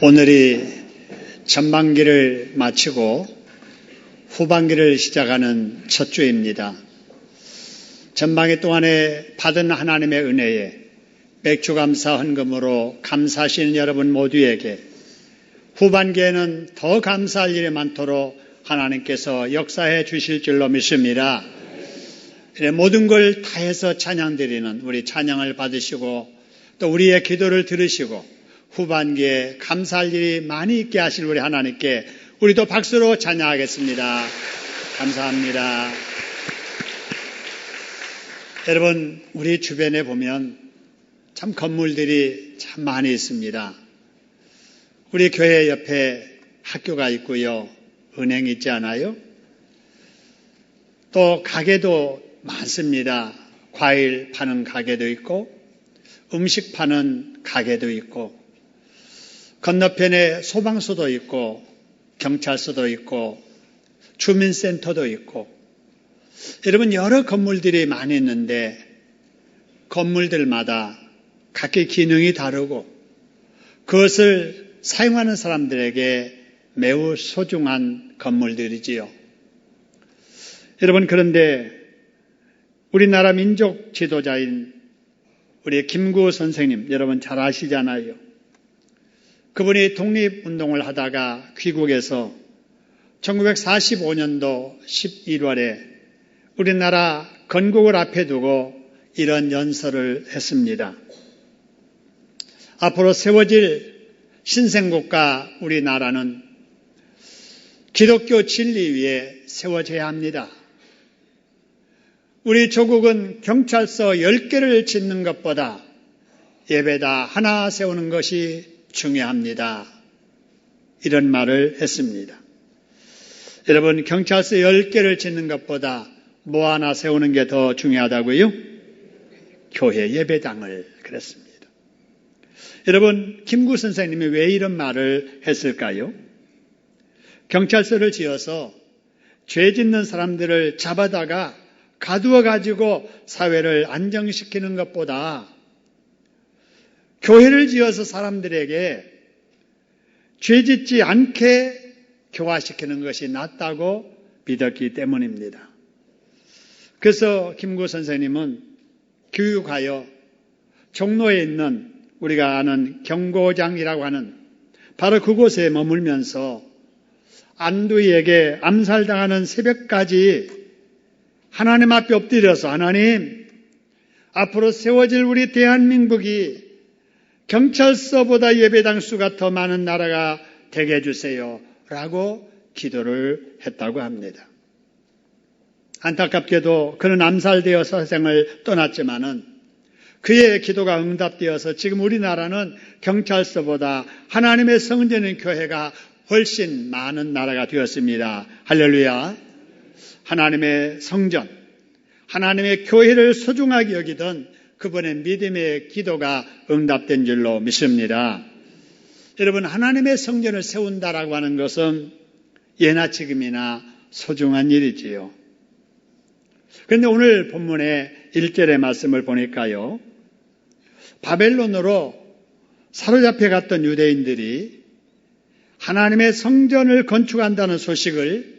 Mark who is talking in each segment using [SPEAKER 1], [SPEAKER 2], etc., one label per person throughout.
[SPEAKER 1] 오늘이 전반기를 마치고 후반기를 시작하는 첫 주입니다. 전반기 동안에 받은 하나님의 은혜에 맥주감사 헌금으로 감사하시는 여러분 모두에게 후반기에는 더 감사할 일이 많도록 하나님께서 역사해 주실 줄로 믿습니다. 모든 걸 다해서 찬양드리는 우리 찬양을 받으시고 또 우리의 기도를 들으시고 후반기에 감사할 일이 많이 있게 하실 우리 하나님께 우리도 박수로 찬양하겠습니다. 감사합니다. 여러분, 우리 주변에 보면 참 건물들이 참 많이 있습니다. 우리 교회 옆에 학교가 있고요. 은행이 있지 않아요? 또 가게도 많습니다. 과일 파는 가게도 있고 음식 파는 가게도 있고 건너편에 소방서도 있고 경찰서도 있고 주민센터도 있고 여러분 여러 건물들이 많이 있는데 건물들마다 각기 기능이 다르고 그것을 사용하는 사람들에게 매우 소중한 건물들이지요. 여러분 그런데 우리나라 민족 지도자인 우리 김구 선생님 여러분 잘 아시잖아요. 그분이 독립운동을 하다가 귀국해서 1945년도 11월에 우리나라 건국을 앞에 두고 이런 연설을 했습니다. 앞으로 세워질 신생국가 우리나라는 기독교 진리 위에 세워져야 합니다. 우리 조국은 경찰서 10개를 짓는 것보다 예배다 하나 세우는 것이 중요합니다. 이런 말을 했습니다. 여러분 경찰서 10개를 짓는 것보다 뭐 하나 세우는 게 더 중요하다고요? 교회 예배당을 그랬습니다. 여러분 김구 선생님이 왜 이런 말을 했을까요? 경찰서를 지어서 죄 짓는 사람들을 잡아다가 가두어 가지고 사회를 안정시키는 것보다 교회를 지어서 사람들에게 죄 짓지 않게 교화시키는 것이 낫다고 믿었기 때문입니다. 그래서 김구 선생님은 교육하여 종로에 있는 우리가 아는 경고장이라고 하는 바로 그곳에 머물면서 안두희에게 암살당하는 새벽까지 하나님 앞에 엎드려서 하나님 앞으로 세워질 우리 대한민국이 경찰서보다 예배당 수가 더 많은 나라가 되게 해주세요 라고 기도를 했다고 합니다. 안타깝게도 그는 암살되어서 세상을 떠났지만은 그의 기도가 응답되어서 지금 우리나라는 경찰서보다 하나님의 성전인 교회가 훨씬 많은 나라가 되었습니다. 할렐루야. 하나님의 성전, 하나님의 교회를 소중하게 여기던 그분의 믿음의 기도가 응답된 줄로 믿습니다. 여러분 하나님의 성전을 세운다라고 하는 것은 예나 지금이나 소중한 일이지요. 그런데 오늘 본문의 1절의 말씀을 보니까요. 바벨론으로 사로잡혀 갔던 유대인들이 하나님의 성전을 건축한다는 소식을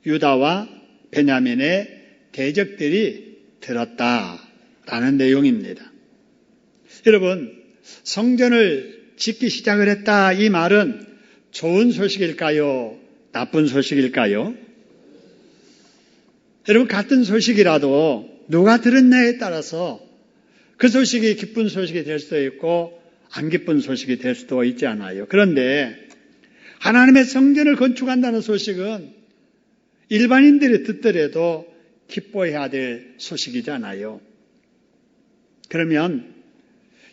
[SPEAKER 1] 유다와 베냐민의 대적들이 들었다라는 내용입니다. 여러분, 성전을 짓기 시작을 했다 이 말은 좋은 소식일까요? 나쁜 소식일까요? 여러분 같은 소식이라도 누가 들었냐에 따라서 그 소식이 기쁜 소식이 될 수도 있고 안 기쁜 소식이 될 수도 있지 않아요. 그런데 하나님의 성전을 건축한다는 소식은 일반인들이 듣더라도 기뻐해야 될 소식이잖아요. 그러면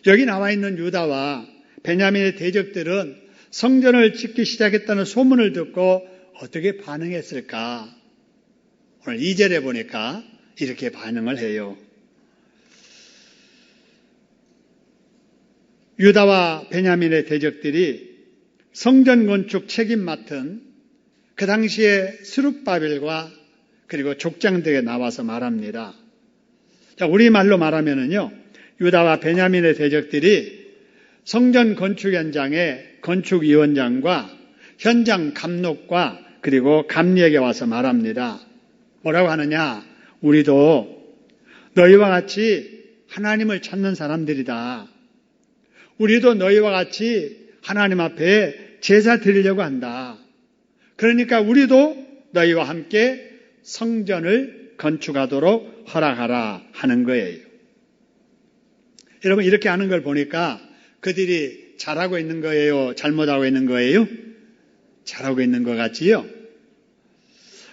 [SPEAKER 1] 여기 나와 있는 유다와 베냐민의 대적들은 성전을 짓기 시작했다는 소문을 듣고 어떻게 반응했을까? 오늘 2절에 보니까 이렇게 반응을 해요. 유다와 베냐민의 대적들이 성전 건축 책임 맡은 그 당시에 스룹바벨과 그리고 족장들에게 나와서 말합니다. 자, 우리말로 말하면은요, 유다와 베냐민의 대적들이 성전 건축 현장에 건축위원장과 현장 감독과 그리고 감리에게 와서 말합니다. 뭐라고 하느냐? 우리도 너희와 같이 하나님을 찾는 사람들이다. 우리도 너희와 같이 하나님 앞에 제사 드리려고 한다. 그러니까 우리도 너희와 함께 성전을 건축하도록 허락하라 하는 거예요. 여러분, 이렇게 하는 걸 보니까 그들이 잘하고 있는 거예요? 잘못하고 있는 거예요? 잘하고 있는 것 같지요?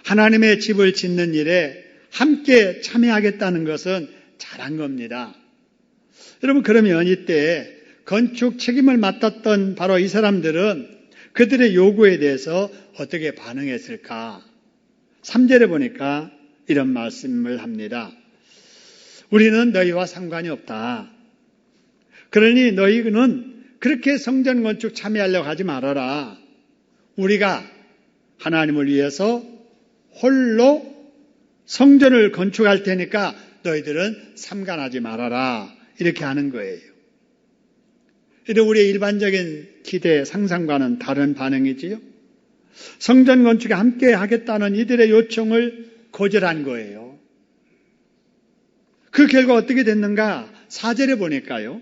[SPEAKER 1] 하나님의 집을 짓는 일에 함께 참여하겠다는 것은 잘한 겁니다. 여러분, 그러면 이때 건축 책임을 맡았던 바로 이 사람들은 그들의 요구에 대해서 어떻게 반응했을까? 3절에 보니까 이런 말씀을 합니다. 우리는 너희와 상관이 없다. 그러니 너희는 그렇게 성전 건축 참여하려고 하지 말아라. 우리가 하나님을 위해서 홀로 성전을 건축할 테니까 너희들은 삼가하지 말아라. 이렇게 하는 거예요. 이런 우리의 일반적인 기대, 상상과는 다른 반응이지요. 성전 건축에 함께 하겠다는 이들의 요청을 거절한 거예요. 그 결과 어떻게 됐는가? 4절에 보니까요.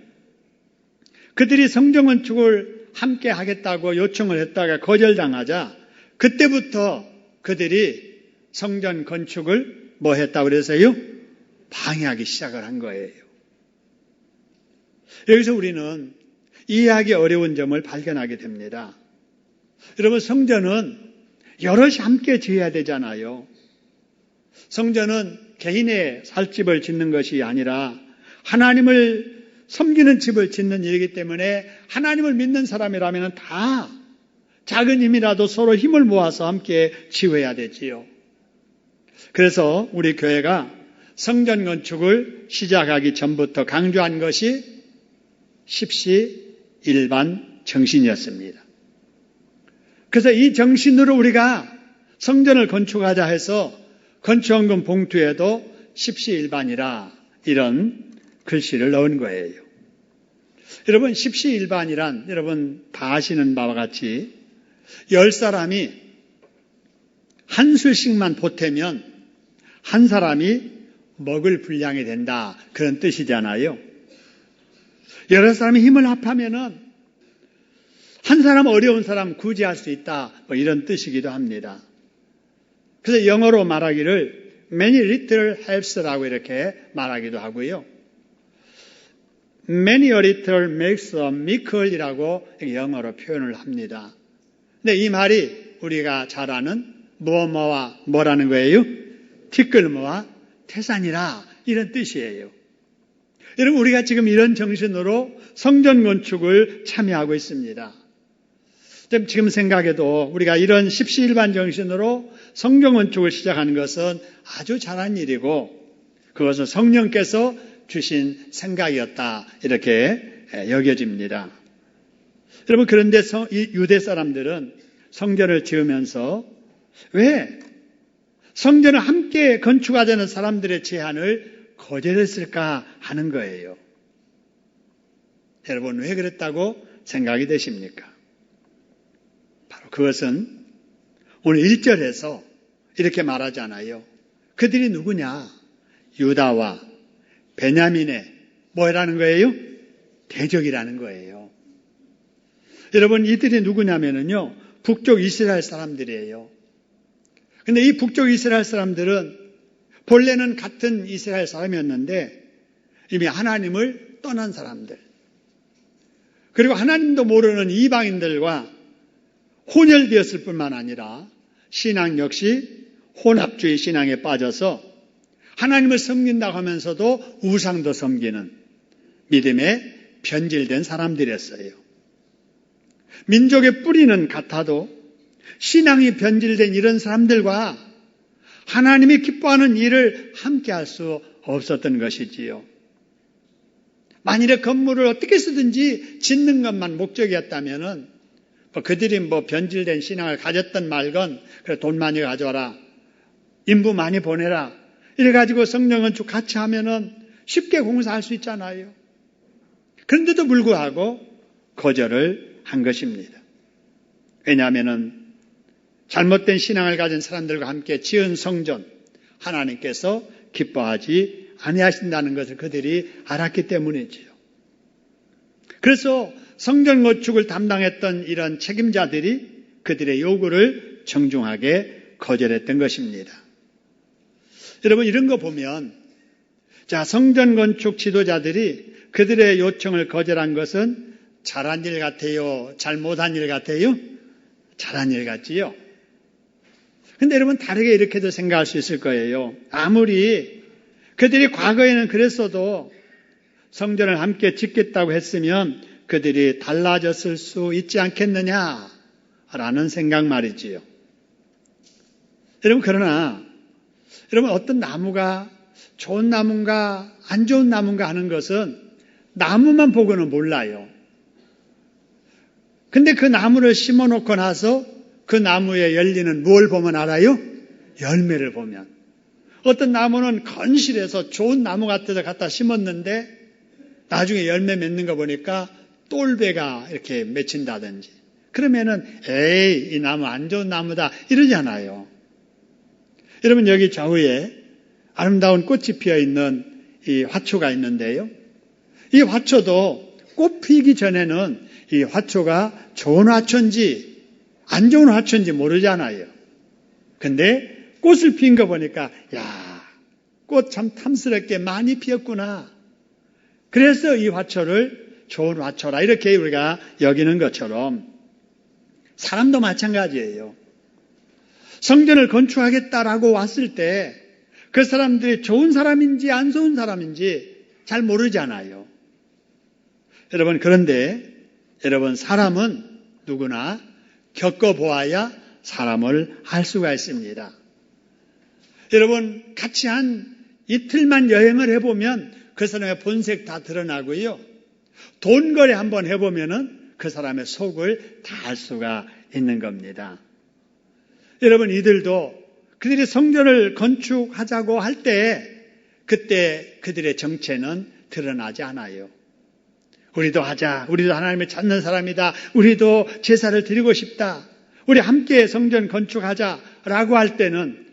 [SPEAKER 1] 그들이 성전 건축을 함께 하겠다고 요청을 했다가 거절당하자 그때부터 그들이 성전 건축을 뭐 했다고 그래서요? 방해하기 시작을 한 거예요. 여기서 우리는 이해하기 어려운 점을 발견하게 됩니다. 여러분, 성전은 여럿이 함께 지어야 되잖아요. 성전은 개인의 살 집을 짓는 것이 아니라 하나님을 섬기는 집을 짓는 일이기 때문에 하나님을 믿는 사람이라면 다 작은 힘이라도 서로 힘을 모아서 함께 지어야 되지요. 그래서 우리 교회가 성전 건축을 시작하기 전부터 강조한 것이 십시일반 정신이었습니다. 그래서 이 정신으로 우리가 성전을 건축하자 해서 건축원금 봉투에도 십시일반이라 이런 글씨를 넣은 거예요. 여러분, 십시일반이란 여러분 다 아시는 바와 같이 10사람이 한 술씩만 보태면 한 사람이 먹을 분량이 된다. 그런 뜻이잖아요. 여러 사람이 힘을 합하면은 한 사람 어려운 사람 구제할 수 있다. 뭐 이런 뜻이기도 합니다. 그래서 영어로 말하기를 many little helps라고 이렇게 말하기도 하고요. many a little makes a miracle이라고 영어로 표현을 합니다. 근데 이 말이 우리가 잘 아는 뭐뭐와 뭐라는 거예요? 티끌모아 태산이라 이런 뜻이에요. 여러분, 우리가 지금 이런 정신으로 성전 건축을 참여하고 있습니다. 지금 생각해도 우리가 이런 십시일반 정신으로 성전 건축을 시작하는 것은 아주 잘한 일이고 그것은 성령께서 주신 생각이었다 이렇게 여겨집니다. 여러분, 그런데 유대 사람들은 성전을 지으면서 왜 성전을 함께 건축하자는 사람들의 제안을 거절했을까 하는 거예요. 여러분, 왜 그랬다고 생각이 되십니까? 바로 그것은 오늘 1절에서 이렇게 말하잖아요. 그들이 누구냐? 유다와 베냐민의 뭐라는 거예요? 대적이라는 거예요. 여러분, 이들이 누구냐면요, 북쪽 이스라엘 사람들이에요. 근데 이 북쪽 이스라엘 사람들은 본래는 같은 이스라엘 사람이었는데 이미 하나님을 떠난 사람들, 그리고 하나님도 모르는 이방인들과 혼혈되었을 뿐만 아니라 신앙 역시 혼합주의 신앙에 빠져서 하나님을 섬긴다고 하면서도 우상도 섬기는 믿음에 변질된 사람들이었어요. 민족의 뿌리는 같아도 신앙이 변질된 이런 사람들과 하나님이 기뻐하는 일을 함께 할 수 없었던 것이지요. 만일에 건물을 어떻게 쓰든지 짓는 것만 목적이었다면은 그들이 변질된 신앙을 가졌던 말건 그래 돈 많이 가져와라, 인부 많이 보내라 이래가지고 성전 건축 같이 하면은 쉽게 공사할 수 있잖아요. 그런데도 불구하고 거절을 한 것입니다. 왜냐하면 잘못된 신앙을 가진 사람들과 함께 지은 성전, 하나님께서 기뻐하지 아니하신다는 것을 그들이 알았기 때문이지요. 그래서 성전 건축을 담당했던 이런 책임자들이 그들의 요구를 정중하게 거절했던 것입니다. 여러분, 이런 거 보면, 자, 성전 건축 지도자들이 그들의 요청을 거절한 것은 잘한 일 같아요? 잘못한 일 같아요? 잘한 일 같지요? 근데 여러분, 다르게 이렇게도 생각할 수 있을 거예요. 아무리 그들이 과거에는 그랬어도 성전을 함께 짓겠다고 했으면 그들이 달라졌을 수 있지 않겠느냐라는 생각 말이지요. 여러분, 그러나 여러분, 어떤 나무가 좋은 나무인가 안 좋은 나무인가 하는 것은 나무만 보고는 몰라요. 근데 그 나무를 심어놓고 나서 그 나무에 열리는 뭘 보면 알아요? 열매를 보면. 어떤 나무는 건실해서 좋은 나무 같아서 갖다 심었는데 나중에 열매 맺는 거 보니까 똘배가 이렇게 맺힌다든지, 그러면은 에이, 이 나무 안 좋은 나무다 이러잖아요. 여러분, 여기 좌우에 아름다운 꽃이 피어있는 이 화초가 있는데요. 이 화초도 꽃 피기 전에는 이 화초가 좋은 화초인지 안 좋은 화초인지 모르잖아요. 근데 꽃을 핀 거 보니까 야, 꽃 참 탐스럽게 많이 피었구나. 그래서 이 화초를 좋은 화초라 이렇게 우리가 여기는 것처럼 사람도 마찬가지예요. 성전을 건축하겠다라고 왔을 때 그 사람들이 좋은 사람인지 안 좋은 사람인지 잘 모르잖아요. 여러분, 그런데 여러분, 사람은 누구나 겪어보아야 사람을 알 수가 있습니다. 여러분, 같이 한 이틀만 여행을 해보면 그 사람의 본색 다 드러나고요. 돈 거래 한번 해보면은 그 사람의 속을 다 알 수가 있는 겁니다. 여러분, 이들도 그들이 성전을 건축하자고 할 때 그때 그들의 정체는 드러나지 않아요. 우리도 하자. 우리도 하나님을 찾는 사람이다. 우리도 제사를 드리고 싶다. 우리 함께 성전 건축하자라고 할 때는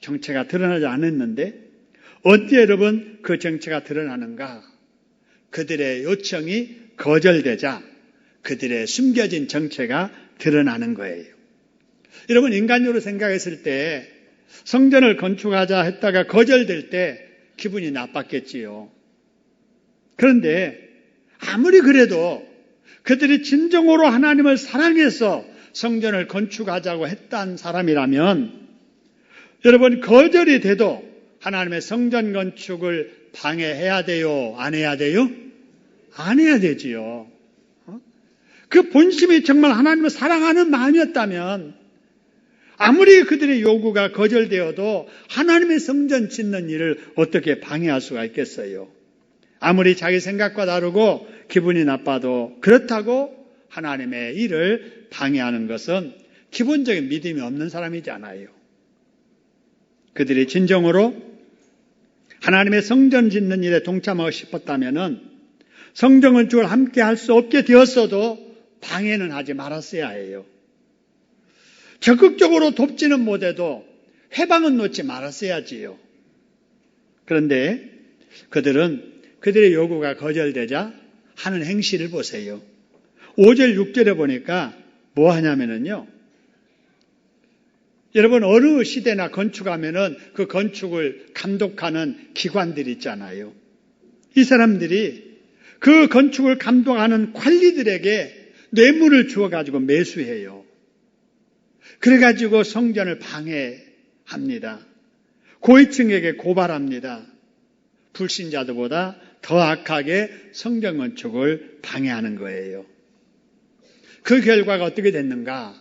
[SPEAKER 1] 정체가 드러나지 않았는데 어떻게 여러분 그 정체가 드러나는가? 그들의 요청이 거절되자 그들의 숨겨진 정체가 드러나는 거예요. 여러분, 인간적으로 생각했을 때 성전을 건축하자 했다가 거절될 때 기분이 나빴겠지요. 그런데 아무리 그래도 그들이 진정으로 하나님을 사랑해서 성전을 건축하자고 했던 사람이라면 여러분, 거절이 돼도 하나님의 성전 건축을 방해해야 돼요? 안 해야 돼요? 안 해야 되지요. 그 본심이 정말 하나님을 사랑하는 마음이었다면 아무리 그들의 요구가 거절되어도 하나님의 성전 짓는 일을 어떻게 방해할 수가 있겠어요? 아무리 자기 생각과 다르고 기분이 나빠도 그렇다고 하나님의 일을 방해하는 것은 기본적인 믿음이 없는 사람이잖아요. 그들이 진정으로 하나님의 성전 짓는 일에 동참하고 싶었다면 성전 건축을 함께 할 수 없게 되었어도 방해는 하지 말았어야 해요. 적극적으로 돕지는 못해도 해방은 놓지 말았어야지요. 그런데 그들은 그들의 요구가 거절되자 하는 행실을 보세요. 5절, 6절에 보니까 뭐 하냐면요. 여러분, 어느 시대나 건축하면은 그 건축을 감독하는 기관들이 있잖아요. 이 사람들이 그 건축을 감독하는 관리들에게 뇌물을 주어가지고 매수해요. 그래가지고 성전을 방해합니다. 고위층에게 고발합니다. 불신자들보다 더 악하게 성전 건축을 방해하는 거예요. 그 결과가 어떻게 됐는가?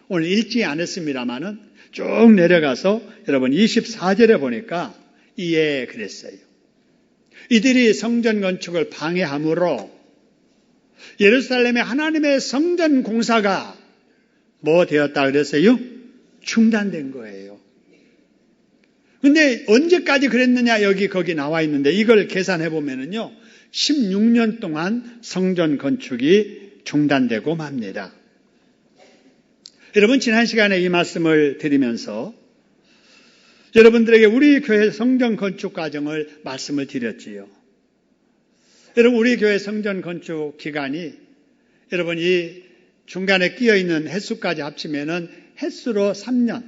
[SPEAKER 1] 오늘 읽지 않았습니다마는 쭉 내려가서 여러분 24절에 보니까 이에 그랬어요. 이들이 성전 건축을 방해함으로 예루살렘의 하나님의 성전 공사가 뭐 되었다 그랬어요? 중단된 거예요. 근데 언제까지 그랬느냐 거기 나와 있는데 이걸 계산해 보면은요 16년 동안 성전 건축이 중단되고 맙니다. 여러분, 지난 시간에 이 말씀을 드리면서 여러분들에게 우리 교회 성전 건축 과정을 말씀을 드렸지요. 여러분, 우리 교회 성전 건축 기간이 여러분 이 중간에 끼어있는 횟수까지 합치면은 횟수로 3년,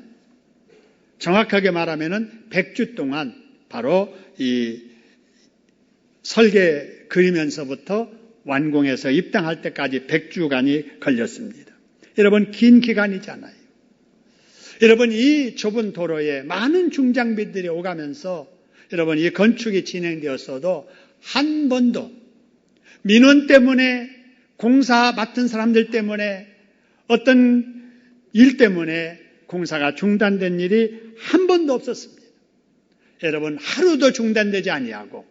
[SPEAKER 1] 정확하게 말하면은 100주 동안 바로 이 설계 그리면서부터 완공해서 입당할 때까지 100주간이 걸렸습니다. 여러분, 긴 기간이잖아요. 여러분, 이 좁은 도로에 많은 중장비들이 오가면서 여러분 이 건축이 진행되었어도 한 번도 민원 때문에, 공사 맡은 사람들 때문에, 어떤 일 때문에 공사가 중단된 일이 한 번도 없었습니다. 여러분, 하루도 중단되지 아니하고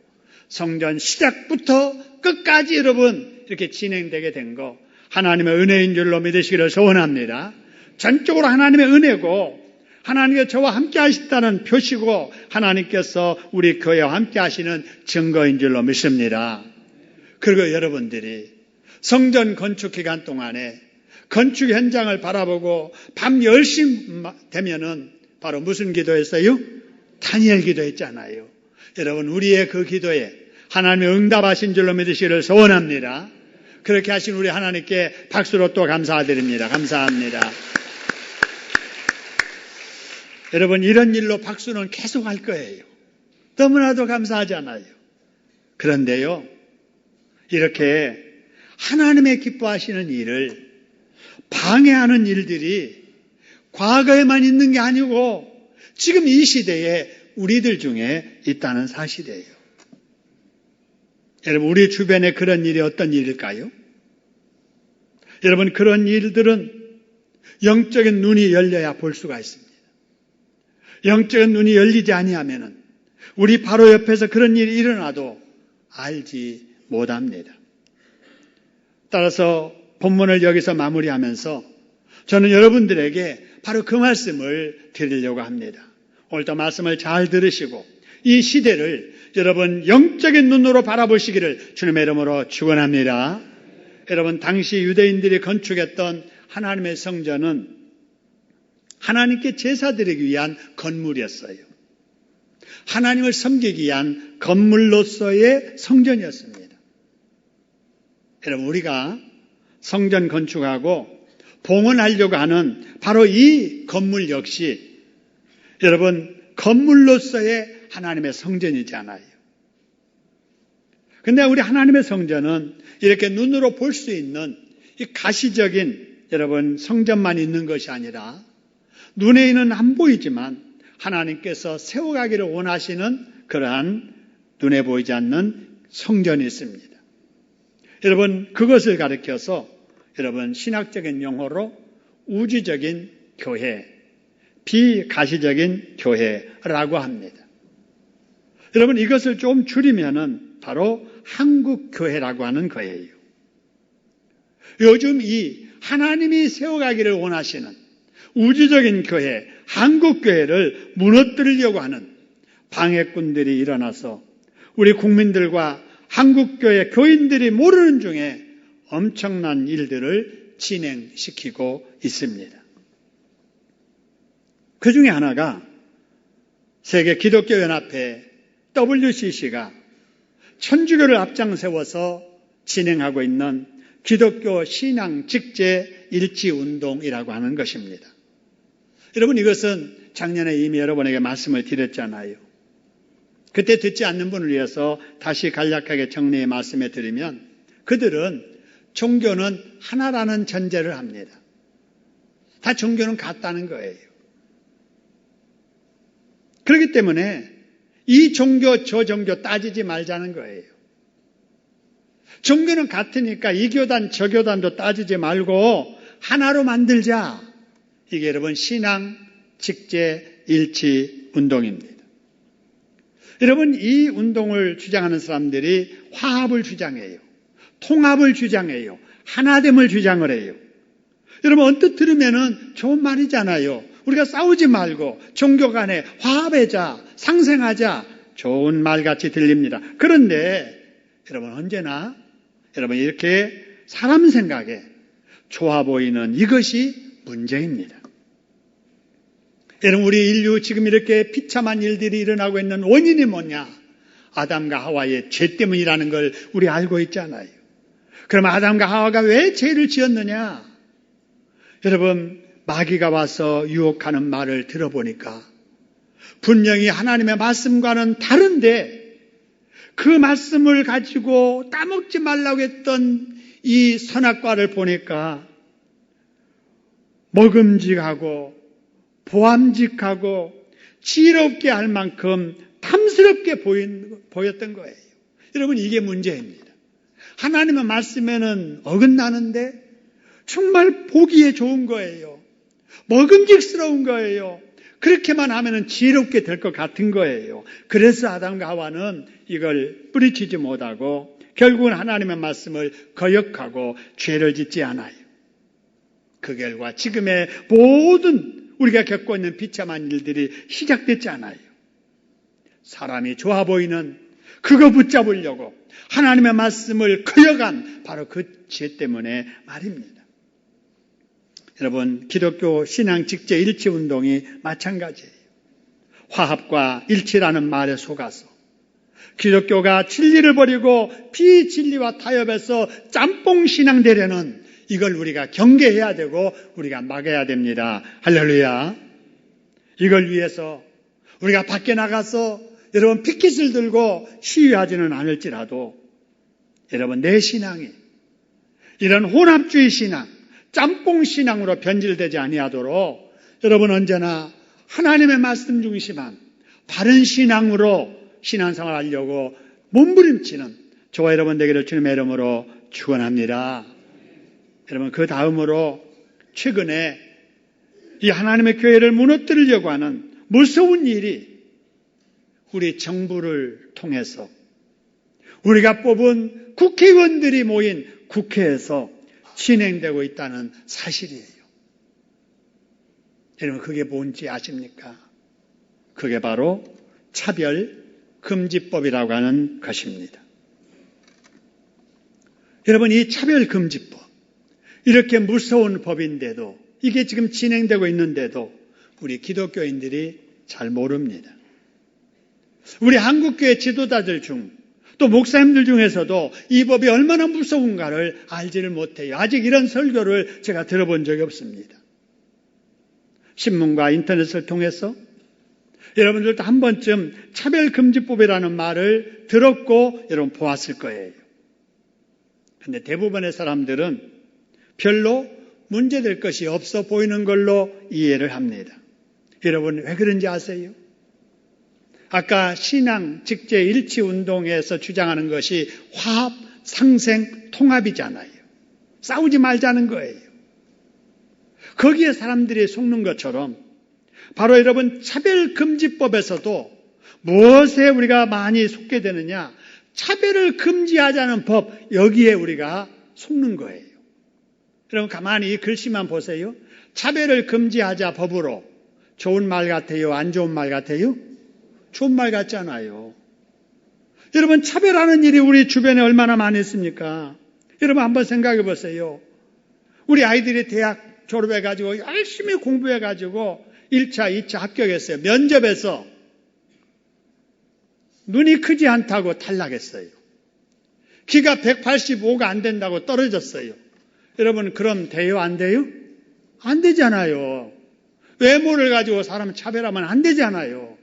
[SPEAKER 1] 성전 시작부터 끝까지 여러분 이렇게 진행되게 된 거 하나님의 은혜인 줄로 믿으시기를 소원합니다. 전적으로 하나님의 은혜고 하나님께서 저와 함께 하셨다는 표시고 하나님께서 우리 교회와 함께 하시는 증거인 줄로 믿습니다. 그리고 여러분들이 성전 건축 기간 동안에 건축 현장을 바라보고 밤 10시 되면은 바로 무슨 기도했어요? 다니엘 기도했잖아요. 여러분, 우리의 그 기도에 하나님의 응답하신 줄로 믿으시기를 소원합니다. 그렇게 하신 우리 하나님께 박수로 또 감사드립니다. 감사합니다. 여러분, 이런 일로 박수는 계속 할 거예요. 너무나도 감사하잖아요. 그런데요, 이렇게 하나님의 기뻐하시는 일을 방해하는 일들이 과거에만 있는 게 아니고 지금 이 시대에 우리들 중에 있다는 사실이에요. 여러분, 우리 주변에 그런 일이 어떤 일일까요? 여러분, 그런 일들은 영적인 눈이 열려야 볼 수가 있습니다. 영적인 눈이 열리지 아니하면은 우리 바로 옆에서 그런 일이 일어나도 알지 못합니다. 따라서 본문을 여기서 마무리하면서 저는 여러분들에게 바로 그 말씀을 드리려고 합니다. 오늘도 말씀을 잘 들으시고 이 시대를 여러분 영적인 눈으로 바라보시기를 주님의 이름으로 축원합니다. 여러분, 당시 유대인들이 건축했던 하나님의 성전은 하나님께 제사 드리기 위한 건물이었어요. 하나님을 섬기기 위한 건물로서의 성전이었습니다. 여러분, 우리가 성전 건축하고 봉헌하려고 하는 바로 이 건물 역시 여러분 건물로서의 하나님의 성전이잖아요. 근데 우리 하나님의 성전은 이렇게 눈으로 볼 수 있는 이 가시적인 여러분 성전만 있는 것이 아니라 눈에는 안 보이지만 하나님께서 세워가기를 원하시는 그러한 눈에 보이지 않는 성전이 있습니다. 여러분, 그것을 가리켜서 여러분 신학적인 용어로 우주적인 교회, 비가시적인 교회라고 합니다. 여러분, 이것을 좀 줄이면은 바로 한국교회라고 하는 거예요. 요즘 이 하나님이 세워가기를 원하시는 우주적인 교회, 한국교회를 무너뜨리려고 하는 방해꾼들이 일어나서 우리 국민들과 한국교회 교인들이 모르는 중에 엄청난 일들을 진행시키고 있습니다. 그 중에 하나가 세계 기독교연합회 WCC가 천주교를 앞장세워서 진행하고 있는 기독교 신앙 직제 일치 운동이라고 하는 것입니다. 여러분, 이것은 작년에 이미 여러분에게 말씀을 드렸잖아요. 그때 듣지 않는 분을 위해서 다시 간략하게 정리해 말씀해 드리면 그들은 종교는 하나라는 전제를 합니다. 다 종교는 같다는 거예요. 그렇기 때문에 이 종교 저 종교 따지지 말자는 거예요. 종교는 같으니까 이 교단 저 교단도 따지지 말고 하나로 만들자. 이게 여러분 신앙 직제 일치 운동입니다. 여러분, 이 운동을 주장하는 사람들이 화합을 주장해요. 통합을 주장해요. 하나됨을 주장을 해요. 여러분, 언뜻 들으면은 좋은 말이잖아요. 우리가 싸우지 말고 종교 간에 화합하자, 상생하자, 좋은 말 같이 들립니다. 그런데 여러분, 언제나 여러분 이렇게 사람 생각에 좋아 보이는 이것이 문제입니다. 여러분, 우리 인류 지금 이렇게 비참한 일들이 일어나고 있는 원인이 뭐냐? 아담과 하와의 죄 때문이라는 걸 우리 알고 있잖아요. 그럼 아담과 하와가 왜 죄를 지었느냐? 여러분, 마귀가 와서 유혹하는 말을 들어보니까 분명히 하나님의 말씀과는 다른데 그 말씀을 가지고 따먹지 말라고 했던 이 선악과를 보니까 먹음직하고 보암직하고 지혜롭게 할 만큼 탐스럽게 보였던 거예요. 여러분, 이게 문제입니다. 하나님의 말씀에는 어긋나는데 정말 보기에 좋은 거예요. 먹음직스러운 거예요. 그렇게만 하면 지혜롭게 될 것 같은 거예요. 그래서 아담과 하와는 이걸 뿌리치지 못하고 결국은 하나님의 말씀을 거역하고 죄를 짓지 않아요. 그 결과 지금의 모든 우리가 겪고 있는 비참한 일들이 시작됐지 않아요. 사람이 좋아 보이는 그거 붙잡으려고 하나님의 말씀을 거역한 바로 그 죄 때문에 말입니다. 여러분, 기독교 신앙 직제 일치 운동이 마찬가지예요. 화합과 일치라는 말에 속아서 기독교가 진리를 버리고 비진리와 타협해서 짬뽕 신앙 되려는 이걸 우리가 경계해야 되고 우리가 막아야 됩니다. 할렐루야. 이걸 위해서 우리가 밖에 나가서 여러분 피켓을 들고 시위하지는 않을지라도 여러분 내 신앙이 이런 혼합주의 신앙, 짬뽕 신앙으로 변질되지 아니하도록 여러분 언제나 하나님의 말씀 중심한 바른 신앙으로 신앙생활 하려고 몸부림치는 저와 여러분 되기를 주님의 이름으로 축원합니다. 여러분, 그 다음으로 최근에 이 하나님의 교회를 무너뜨리려고 하는 무서운 일이 우리 정부를 통해서 우리가 뽑은 국회의원들이 모인 국회에서 진행되고 있다는 사실이에요. 여러분, 그게 뭔지 아십니까? 그게 바로 차별금지법이라고 하는 것입니다. 여러분, 이 차별금지법, 이렇게 무서운 법인데도 이게 지금 진행되고 있는데도 우리 기독교인들이 잘 모릅니다. 우리 한국교회 지도자들 중 또 목사님들 중에서도 이 법이 얼마나 무서운가를 알지를 못해요. 아직 이런 설교를 제가 들어본 적이 없습니다. 신문과 인터넷을 통해서 여러분들도 한 번쯤 차별금지법이라는 말을 들었고 여러분 보았을 거예요. 그런데 대부분의 사람들은 별로 문제될 것이 없어 보이는 걸로 이해를 합니다. 여러분 왜 그런지 아세요? 아까 신앙 직제 일치 운동에서 주장하는 것이 화합, 상생, 통합이잖아요. 싸우지 말자는 거예요. 거기에 사람들이 속는 것처럼 바로 여러분 차별금지법에서도 무엇에 우리가 많이 속게 되느냐? 차별을 금지하자는 법, 여기에 우리가 속는 거예요. 여러분 가만히 이 글씨만 보세요. 차별을 금지하자 법으로 좋은 말 같아요? 안 좋은 말 같아요? 좋은 말 같잖아요. 여러분 차별하는 일이 우리 주변에 얼마나 많이 있습니까? 여러분 한번 생각해 보세요. 우리 아이들이 대학 졸업해가지고 열심히 공부해가지고 1차, 2차 합격했어요. 면접에서 눈이 크지 않다고 탈락했어요. 키가 185가 안 된다고 떨어졌어요. 여러분 그럼 돼요? 안 돼요? 안 되잖아요. 외모를 가지고 사람 차별하면 안 되잖아요.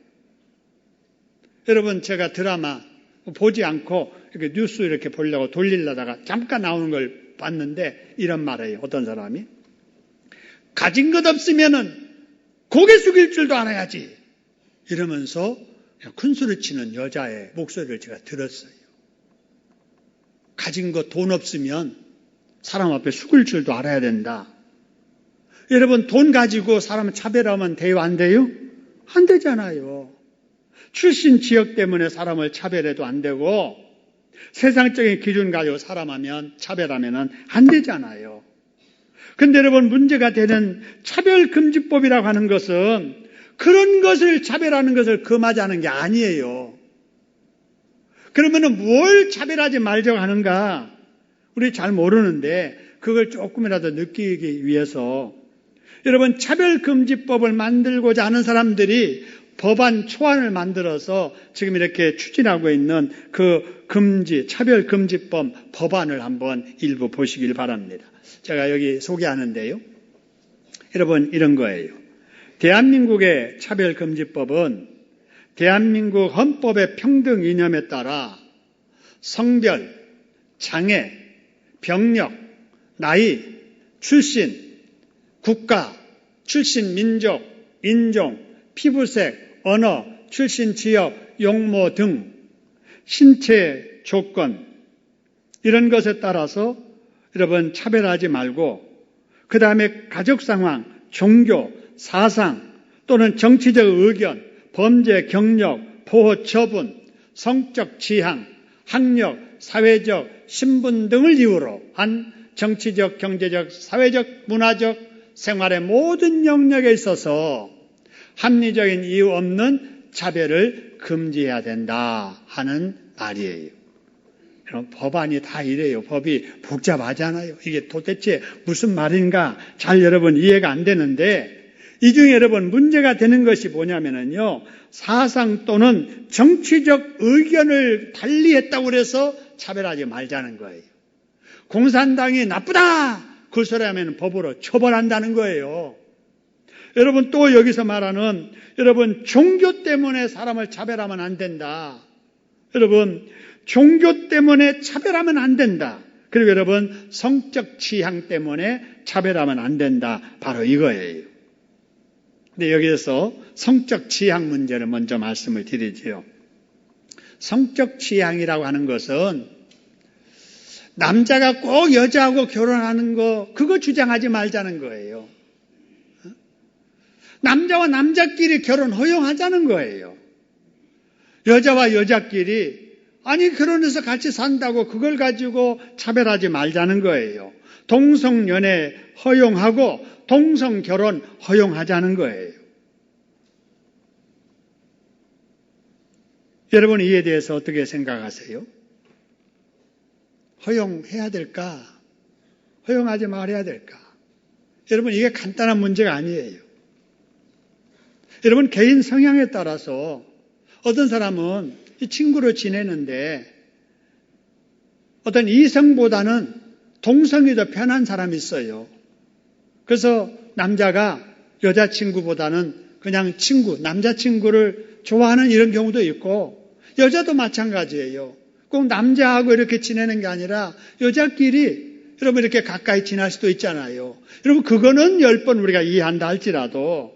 [SPEAKER 1] 여러분 제가 드라마 보지 않고 이렇게 뉴스 이렇게 보려고 돌리려다가 잠깐 나오는 걸 봤는데 이런 말이에요. 어떤 사람이 가진 것 없으면은 고개 숙일 줄도 알아야지 이러면서 큰 소리 치는 여자의 목소리를 제가 들었어요. 가진 것 돈 없으면 사람 앞에 숙일 줄도 알아야 된다. 여러분 돈 가지고 사람 차별하면 돼요? 안 돼요? 안 되잖아요. 출신 지역 때문에 사람을 차별해도 안 되고 세상적인 기준 가지고 사람하면 차별하면 안 되잖아요. 그런데 여러분 문제가 되는 차별금지법이라고 하는 것은 그런 것을 차별하는 것을 금하자는 게 아니에요. 그러면 뭘 차별하지 말자고 하는가? 우리 잘 모르는데 그걸 조금이라도 느끼기 위해서 여러분 차별금지법을 만들고자 하는 사람들이 법안 초안을 만들어서 지금 이렇게 추진하고 있는 그 차별금지법 법안을 한번 일부 보시길 바랍니다. 제가 여기 소개하는데요. 여러분 이런 거예요. 대한민국의 차별금지법은 대한민국 헌법의 평등 이념에 따라 성별, 장애, 병력, 나이, 출신, 국가, 출신 민족, 인종, 피부색, 언어, 출신 지역, 용모 등 신체 조건 이런 것에 따라서 여러분 차별하지 말고 그 다음에 가족 상황, 종교, 사상 또는 정치적 의견, 범죄 경력, 보호 처분, 성적 지향, 학력, 사회적, 신분 등을 이유로 한 정치적, 경제적, 사회적, 문화적 생활의 모든 영역에 있어서 합리적인 이유 없는 차별을 금지해야 된다 하는 말이에요. 그럼 법안이 다 이래요. 법이 복잡하잖아요. 이게 도대체 무슨 말인가 잘 여러분 이해가 안 되는데 이 중에 여러분 문제가 되는 것이 뭐냐면요. 사상 또는 정치적 의견을 달리했다고 해서 차별하지 말자는 거예요. 공산당이 나쁘다! 그 소리 하면 법으로 처벌한다는 거예요. 여러분 또 여기서 말하는 여러분 종교 때문에 사람을 차별하면 안 된다. 여러분 종교 때문에 차별하면 안 된다. 그리고 여러분 성적 취향 때문에 차별하면 안 된다. 바로 이거예요. 근데 여기에서 성적 취향 문제를 먼저 말씀을 드리지요. 성적 취향이라고 하는 것은 남자가 꼭 여자하고 결혼하는 거 그거 주장하지 말자는 거예요. 남자와 남자끼리 결혼 허용하자는 거예요. 여자와 여자끼리 아니 결혼해서 같이 산다고 그걸 가지고 차별하지 말자는 거예요. 동성연애 허용하고 동성결혼 허용하자는 거예요. 여러분 이에 대해서 어떻게 생각하세요? 허용해야 될까? 허용하지 말아야 될까? 여러분 이게 간단한 문제가 아니에요. 여러분 개인 성향에 따라서 어떤 사람은 이 친구로 지내는데 어떤 이성보다는 동성이 더 편한 사람이 있어요. 그래서 남자가 여자친구보다는 그냥 친구, 남자친구를 좋아하는 이런 경우도 있고 여자도 마찬가지예요. 꼭 남자하고 이렇게 지내는 게 아니라 여자끼리 여러분 이렇게 가까이 지낼 수도 있잖아요. 여러분 그거는 10번 우리가 이해한다 할지라도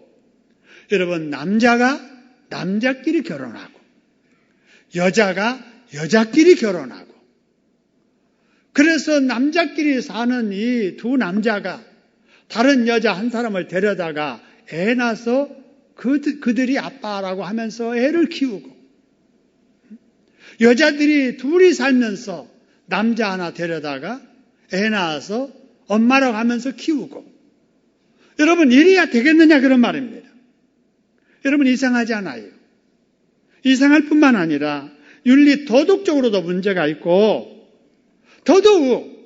[SPEAKER 1] 여러분 남자가 남자끼리 결혼하고 여자가 여자끼리 결혼하고 그래서 남자끼리 사는 이 두 남자가 다른 여자 한 사람을 데려다가 애 낳아서 그들이 아빠라고 하면서 애를 키우고 여자들이 둘이 살면서 남자 하나 데려다가 애 낳아서 엄마라고 하면서 키우고 여러분 이래야 되겠느냐 그런 말입니다. 여러분 이상하지 않아요. 이상할 뿐만 아니라 윤리 도덕적으로도 문제가 있고 더더욱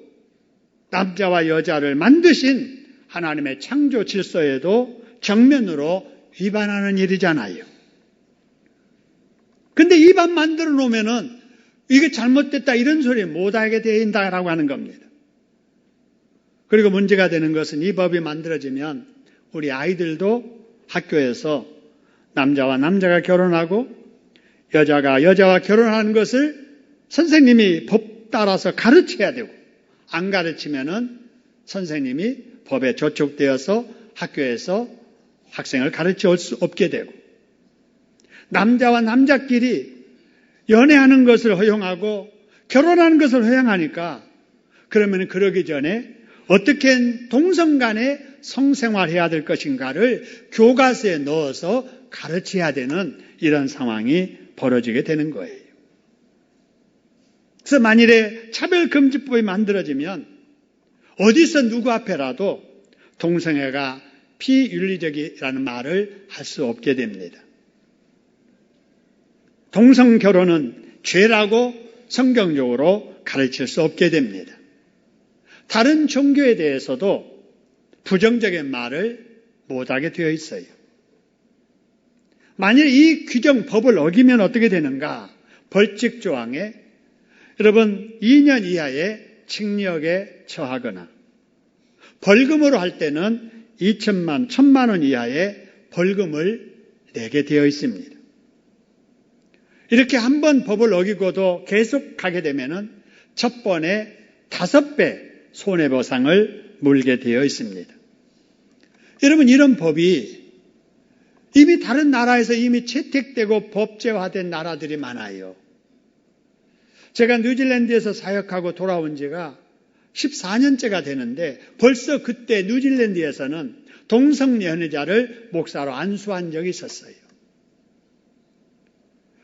[SPEAKER 1] 남자와 여자를 만드신 하나님의 창조 질서에도 정면으로 위반하는 일이잖아요. 근데 이 밥 만들어 놓으면은 이게 잘못됐다 이런 소리 못하게 된다라고 하는 겁니다. 그리고 문제가 되는 것은 이 법이 만들어지면 우리 아이들도 학교에서 남자와 남자가 결혼하고 여자가 여자와 결혼하는 것을 선생님이 법 따라서 가르쳐야 되고 안 가르치면은 선생님이 법에 저촉되어서 학교에서 학생을 가르칠 수 없게 되고 남자와 남자끼리 연애하는 것을 허용하고 결혼하는 것을 허용하니까 그러면 그러기 전에 어떻게 동성 간에 성생활해야 될 것인가를 교과서에 넣어서 가르쳐야 되는 이런 상황이 벌어지게 되는 거예요. 그래서 만일에 차별금지법이 만들어지면 어디서 누구 앞에라도 동성애가 비윤리적이라는 말을 할 수 없게 됩니다. 동성결혼은 죄라고 성경적으로 가르칠 수 없게 됩니다. 다른 종교에 대해서도 부정적인 말을 못하게 되어 있어요. 만일 이 규정, 법을 어기면 어떻게 되는가? 벌칙 조항에 여러분 2년 이하의 징역에 처하거나 벌금으로 할 때는 1,000만 원 이하의 벌금을 내게 되어 있습니다. 이렇게 한 번 법을 어기고도 계속 가게 되면은 첫 번에 5배 손해보상을 물게 되어 있습니다. 여러분, 이런 법이 이미 다른 나라에서 이미 채택되고 법제화된 나라들이 많아요. 제가 뉴질랜드에서 사역하고 돌아온 지가 14년째가 되는데 벌써 그때 뉴질랜드에서는 동성연애자를 목사로 안수한 적이 있었어요.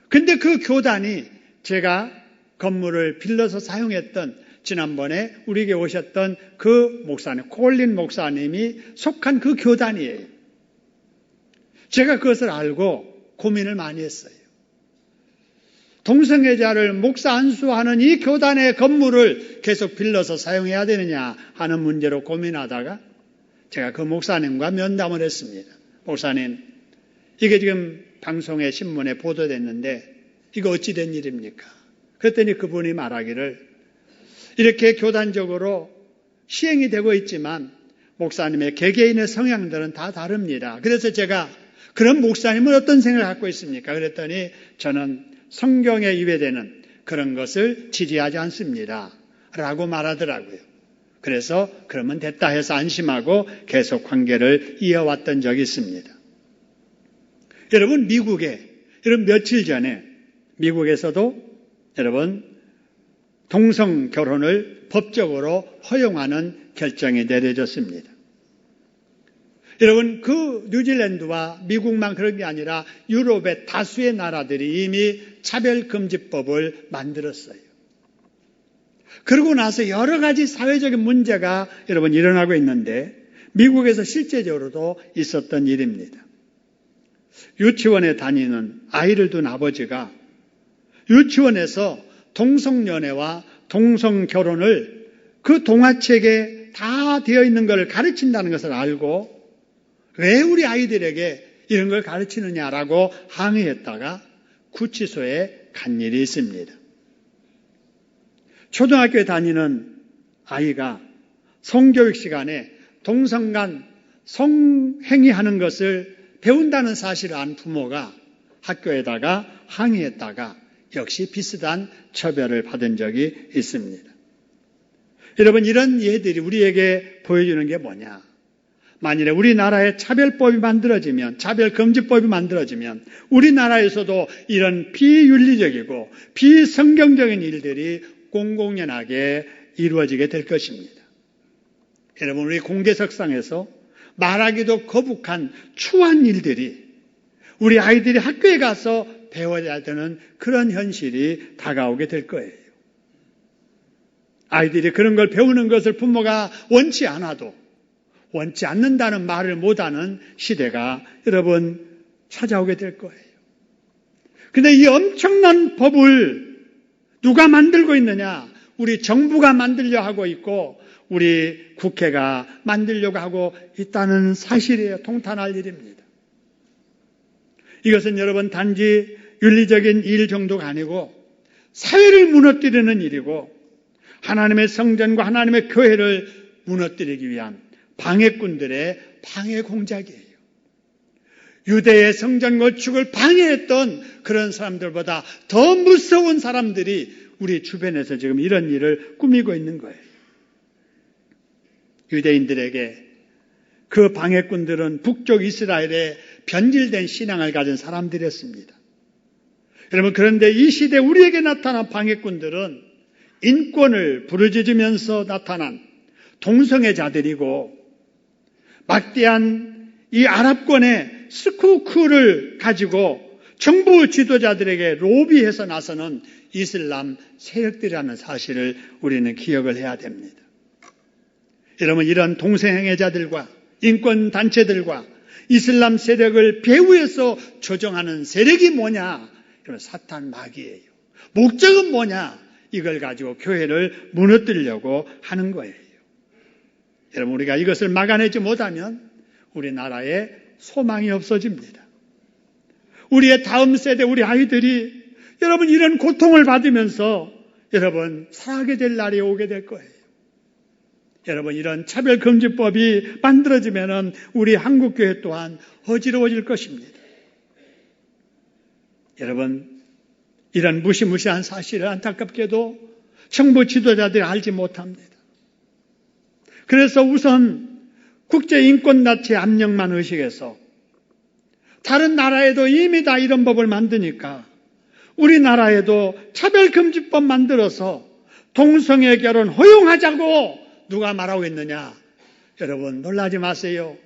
[SPEAKER 1] 근데 그 교단이 제가 건물을 빌려서 사용했던 지난번에 우리에게 오셨던 그 목사님, 콜린 목사님이 속한 그 교단이에요. 제가 그것을 알고 고민을 많이 했어요. 동성애자를 목사 안수하는 이 교단의 건물을 계속 빌려서 사용해야 되느냐 하는 문제로 고민하다가 제가 그 목사님과 면담을 했습니다. 목사님, 이게 지금 방송에 신문에 보도됐는데 이거 어찌 된 일입니까? 그랬더니 그분이 말하기를 이렇게 교단적으로 시행이 되고 있지만 목사님의 개개인의 성향들은 다 다릅니다. 그래서 제가 그런 목사님은 어떤 생각을 갖고 있습니까? 그랬더니 저는 성경에 위배되는 그런 것을 지지하지 않습니다. 라고 말하더라고요. 그래서 그러면 됐다 해서 안심하고 계속 관계를 이어왔던 적이 있습니다. 여러분, 여러분 며칠 전에 미국에서도 여러분 동성 결혼을 법적으로 허용하는 결정이 내려졌습니다. 여러분, 그 뉴질랜드와 미국만 그런 게 아니라 유럽의 다수의 나라들이 이미 차별금지법을 만들었어요. 그러고 나서 여러 가지 사회적인 문제가 여러분 일어나고 있는데 미국에서 실제적으로도 있었던 일입니다. 유치원에 다니는 아이를 둔 아버지가 유치원에서 동성연애와 동성결혼을 그 동화책에 다 되어 있는 걸 가르친다는 것을 알고 왜 우리 아이들에게 이런 걸 가르치느냐라고 항의했다가 구치소에 간 일이 있습니다. 초등학교에 다니는 아이가 성교육 시간에 동성 간 성행위하는 것을 배운다는 사실을 안 부모가 학교에다가 항의했다가 역시 비슷한 처벌을 받은 적이 있습니다. 여러분, 이런 예들이 우리에게 보여주는 게 뭐냐? 만일에 우리나라에 차별법이 만들어지면, 차별금지법이 만들어지면 우리나라에서도 이런 비윤리적이고 비성경적인 일들이 공공연하게 이루어지게 될 것입니다. 여러분, 우리 공개석상에서 말하기도 거북한 추한 일들이 우리 아이들이 학교에 가서 배워야 되는 그런 현실이 다가오게 될 거예요. 아이들이 그런 걸 배우는 것을 부모가 원치 않아도 원치 않는다는 말을 못하는 시대가 여러분 찾아오게 될 거예요. 그런데 이 엄청난 법을 누가 만들고 있느냐? 우리 정부가 만들려 하고 있고 우리 국회가 만들려고 하고 있다는 사실이에요. 통탄할 일입니다. 이것은 여러분 단지 윤리적인 일 정도가 아니고 사회를 무너뜨리는 일이고 하나님의 성전과 하나님의 교회를 무너뜨리기 위한 방해꾼들의 방해 공작이에요. 유대의 성전 건축을 방해했던 그런 사람들보다 더 무서운 사람들이 우리 주변에서 지금 이런 일을 꾸미고 있는 거예요. 유대인들에게 그 방해꾼들은 북쪽 이스라엘에 변질된 신앙을 가진 사람들이었습니다. 여러분, 그런데 이 시대 우리에게 나타난 방해꾼들은 인권을 부르짖으면서 나타난 동성애자들이고 막대한 이 아랍권의 스쿠크를 가지고 정부 지도자들에게 로비해서 나서는 이슬람 세력들이라는 사실을 우리는 기억을 해야 됩니다. 여러분, 이런 동성애자들과 인권단체들과 이슬람 세력을 배후에서 조정하는 세력이 뭐냐? 이런 사탄 마귀예요. 목적은 뭐냐? 이걸 가지고 교회를 무너뜨리려고 하는 거예요. 여러분, 우리가 이것을 막아내지 못하면 우리나라에 소망이 없어집니다. 우리의 다음 세대, 우리 아이들이 여러분 이런 고통을 받으면서 여러분 살아가게 될 날이 오게 될 거예요. 여러분, 이런 차별금지법이 만들어지면 우리 한국교회 또한 어지러워질 것입니다. 여러분, 이런 무시무시한 사실을 안타깝게도 정부 지도자들이 알지 못합니다. 그래서 우선 국제인권단체 압력만 의식해서 다른 나라에도 이미 다 이런 법을 만드니까 우리나라에도 차별금지법 만들어서 동성애 결혼 허용하자고 누가 말하고 있느냐? 여러분, 놀라지 마세요.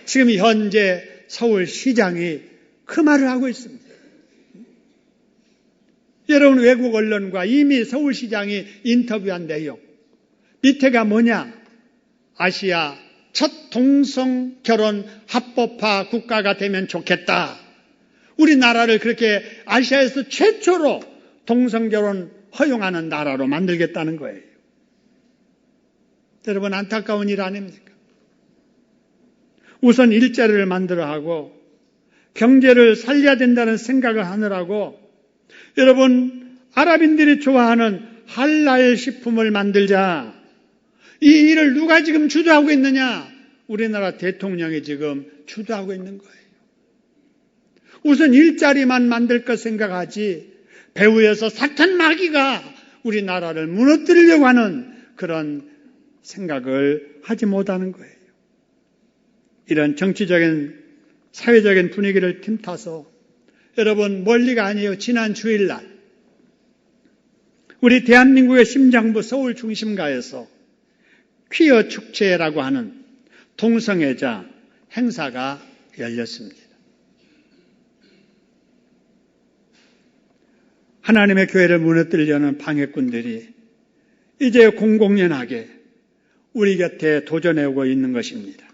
[SPEAKER 1] 지금 현재 서울시장이 그 말을 하고 있습니다. 여러분, 외국 언론과 이미 서울시장이 인터뷰한 내용, 밑에가 뭐냐? 아시아 첫 동성 결혼 합법화 국가가 되면 좋겠다. 우리나라를 그렇게 아시아에서 최초로 동성 결혼 허용하는 나라로 만들겠다는 거예요. 여러분, 안타까운 일 아닙니까? 우선 일자리를 만들어 하고 경제를 살려야 된다는 생각을 하느라고 여러분, 아랍인들이 좋아하는 할랄 식품을 만들자. 이 일을 누가 지금 주도하고 있느냐? 우리나라 대통령이 지금 주도하고 있는 거예요. 우선 일자리만 만들 것 생각하지 배후에서 사탄 마귀가 우리나라를 무너뜨리려고 하는 그런 생각을 하지 못하는 거예요. 이런 정치적인 사회적인 분위기를 틈타서 여러분, 멀리가 아니에요. 지난 주일날 우리 대한민국의 심장부 서울 중심가에서 퀴어 축제라고 하는 동성애자 행사가 열렸습니다. 하나님의 교회를 무너뜨리려는 방해꾼들이 이제 공공연하게 우리 곁에 도전해오고 있는 것입니다.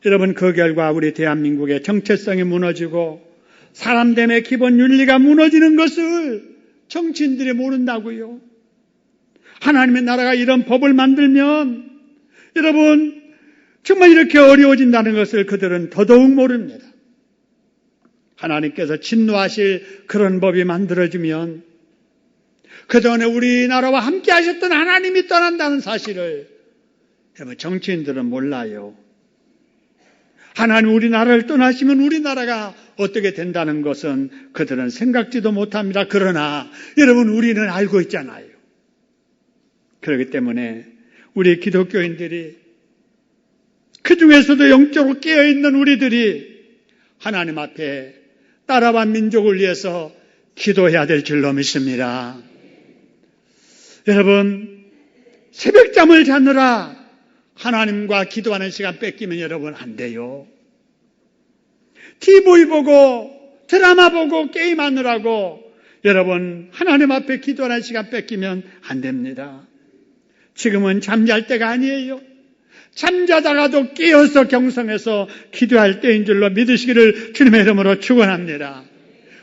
[SPEAKER 1] 여러분, 그 결과 우리 대한민국의 정체성이 무너지고 사람됨의 기본 윤리가 무너지는 것을 정치인들이 모른다고요. 하나님의 나라가 이런 법을 만들면 여러분 정말 이렇게 어려워진다는 것을 그들은 더더욱 모릅니다. 하나님께서 진노하실 그런 법이 만들어지면 그전에 우리나라와 함께 하셨던 하나님이 떠난다는 사실을 여러분 정치인들은 몰라요. 하나님 우리나라를 떠나시면 우리나라가 어떻게 된다는 것은 그들은 생각지도 못합니다. 그러나 여러분 우리는 알고 있잖아요. 그렇기 때문에 우리 기독교인들이 그 중에서도 영적으로 깨어있는 우리들이 하나님 앞에 나라와 민족을 위해서 기도해야 될 줄로 믿습니다. 여러분, 새벽잠을 자느라 하나님과 기도하는 시간 뺏기면 여러분 안 돼요. TV 보고 드라마 보고 게임하느라고 여러분 하나님 앞에 기도하는 시간 뺏기면 안 됩니다. 지금은 잠잘 때가 아니에요. 잠자다가도 깨어서 경성해서 기도할 때인 줄로 믿으시기를 주님의 이름으로 축원합니다.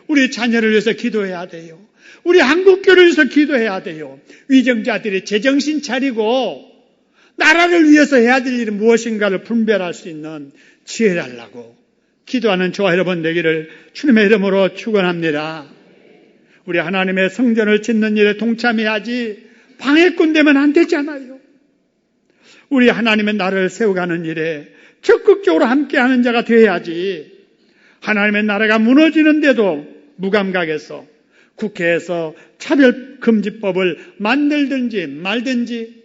[SPEAKER 1] 우리 자녀를 위해서 기도해야 돼요. 우리 한국교회를 위해서 기도해야 돼요. 위정자들이 제정신 차리고 나라를 위해서 해야 될 일은 무엇인가를 분별할 수 있는 지혜를 달라고 기도하는 저와 여러분 되기를 주님의 이름으로 축원합니다. 우리 하나님의 성전을 짓는 일에 동참해야지 방해꾼 되면 안 되잖아요. 우리 하나님의 나라를 세워가는 일에 적극적으로 함께하는 자가 되어야지 하나님의 나라가 무너지는데도 무감각해서 국회에서 차별금지법을 만들든지 말든지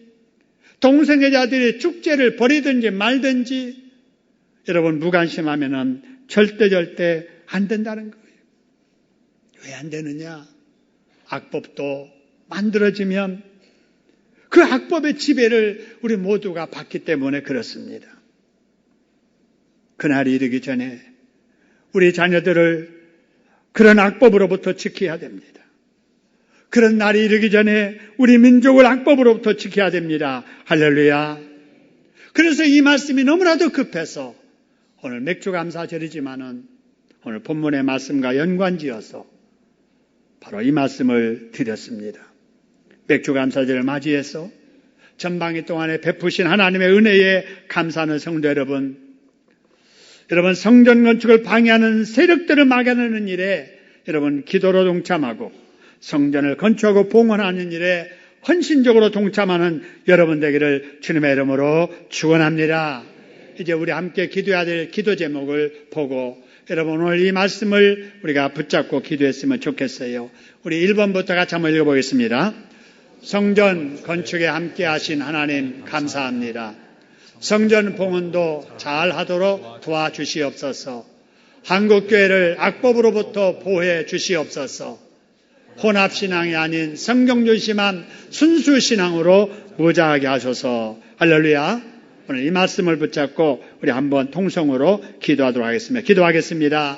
[SPEAKER 1] 동성애자들이 축제를 벌이든지 말든지 여러분 무관심하면 절대 안 된다는 거예요. 왜 안 되느냐? 악법도 만들어지면 그 악법의 지배를 우리 모두가 받기 때문에 그렇습니다. 그날이 이르기 전에 우리 자녀들을 그런 악법으로부터 지켜야 됩니다. 그런 날이 이르기 전에 우리 민족을 악법으로부터 지켜야 됩니다. 할렐루야. 그래서 이 말씀이 너무나도 급해서 오늘 맥주감사절이지만은 오늘 본문의 말씀과 연관지어서 바로 이 말씀을 드렸습니다. 맥주감사절을 맞이해서 전방위 동안에 베푸신 하나님의 은혜에 감사하는 성도 여러분, 성전 건축을 방해하는 세력들을 막아내는 일에 여러분 기도로 동참하고 성전을 건축하고 봉헌하는 일에 헌신적으로 동참하는 여러분 되기를 주님의 이름으로 축원합니다. 이제 우리 함께 기도해야 될 기도 제목을 보고 여러분 오늘 이 말씀을 우리가 붙잡고 기도했으면 좋겠어요. 우리 1번부터 같이 한번 읽어보겠습니다. 성전 건축에 함께 하신 하나님 감사합니다. 성전 봉헌도 잘 하도록 도와주시옵소서. 한국교회를 악법으로부터 보호해 주시옵소서. 혼합신앙이 아닌 성경중심한 순수신앙으로 무장하게 하소서. 할렐루야. 오늘 이 말씀을 붙잡고 우리 한번 통성으로 기도하도록 하겠습니다. 기도하겠습니다.